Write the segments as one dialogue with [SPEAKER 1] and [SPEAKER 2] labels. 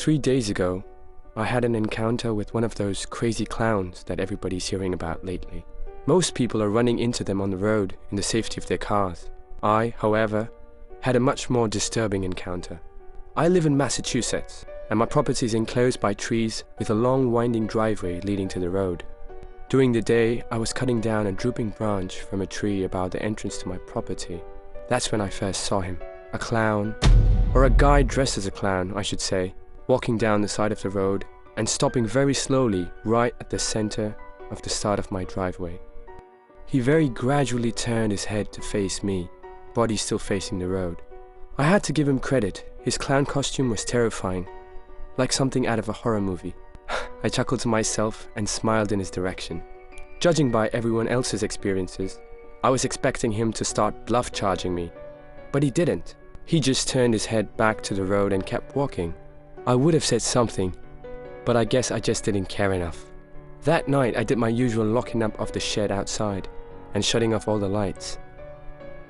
[SPEAKER 1] 3 days ago, I had an encounter with one of those crazy clowns that everybody's hearing about lately. Most people are running into them on the road in the safety of their cars. I, however, had a much more disturbing encounter. I live in Massachusetts, and my property is enclosed by trees with a long winding driveway leading to the road. During the day, I was cutting down a drooping branch from a tree about the entrance to my property. That's when I first saw him. A clown, or a guy dressed as a clown, I should say, walking down the side of the road and stopping very slowly right at the center of the start of my driveway. He very gradually turned his head to face me, body still facing the road. I had to give him credit. His clown costume was terrifying, like something out of a horror movie. I chuckled to myself and smiled in his direction. Judging by everyone else's experiences, I was expecting him to start bluff charging me, but he didn't. He just turned his head back to the road and kept walking. I would have said something, but I guess I just didn't care enough. That night I did my usual locking up of the shed outside and shutting off all the lights.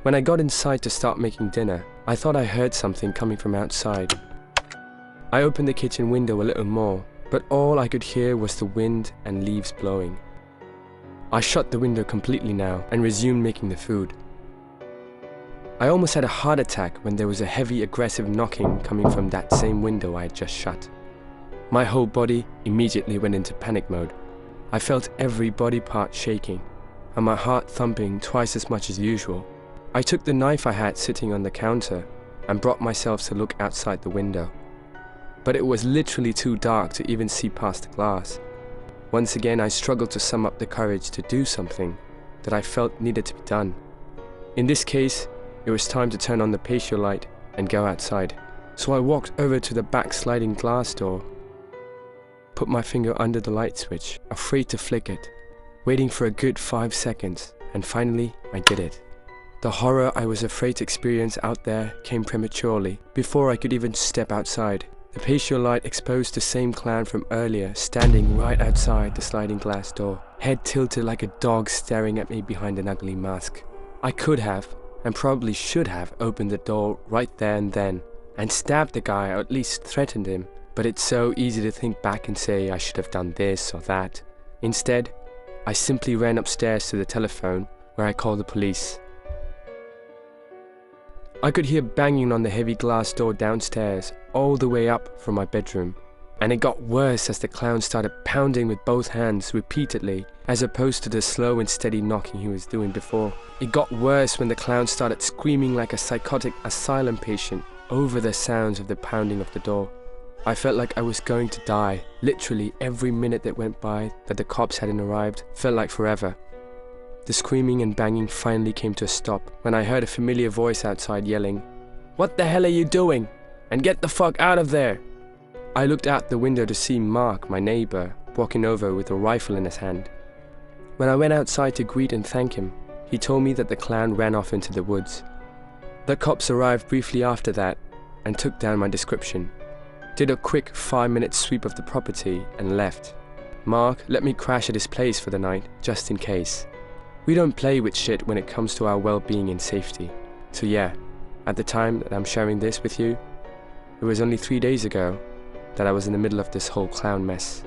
[SPEAKER 1] When I got inside to start making dinner, I thought I heard something coming from outside. I opened the kitchen window a little more, but all I could hear was the wind and leaves blowing. I shut the window completely now and resumed making the food. I almost had a heart attack when there was a heavy, aggressive knocking coming from that same window I had just shut. My whole body immediately went into panic mode. I felt every body part shaking, and my heart thumping twice as much as usual. I took the knife I had sitting on the counter and brought myself to look outside the window. But it was literally too dark to even see past the glass. Once again, I struggled to sum up the courage to do something that I felt needed to be done. In this case, it was time to turn on the patio light and go outside. So I walked over to the back sliding glass door, put my finger under the light switch, afraid to flick it, waiting for a good 5 seconds, and finally I did it. The horror I was afraid to experience out there came prematurely, before I could even step outside. The patio light exposed the same clown from earlier, standing right outside the sliding glass door, head tilted like a dog staring at me behind an ugly mask. I could have, and probably should have, opened the door right there and then, and stabbed the guy, or at least threatened him, but it's so easy to think back and say I should have done this or that. Instead, I simply ran upstairs to the telephone, where I called the police. I could hear banging on the heavy glass door downstairs, all the way up from my bedroom. And it got worse as the clown started pounding with both hands repeatedly, as opposed to the slow and steady knocking he was doing before. It got worse when the clown started screaming like a psychotic asylum patient over the sounds of the pounding of the door. I felt like I was going to die. Literally every minute that went by that the cops hadn't arrived felt like forever. The screaming and banging finally came to a stop when I heard a familiar voice outside yelling, "What the hell are you doing? And get the fuck out of there!" I looked out the window to see Mark, my neighbor, walking over with a rifle in his hand. When I went outside to greet and thank him, he told me that the clown ran off into the woods. The cops arrived briefly after that and took down my description, did a quick 5-minute sweep of the property and left. Mark let me crash at his place for the night, just in case. We don't play with shit when it comes to our well-being and safety. So yeah, at the time that I'm sharing this with you, it was only 3 days ago that I was in the middle of this whole clown mess.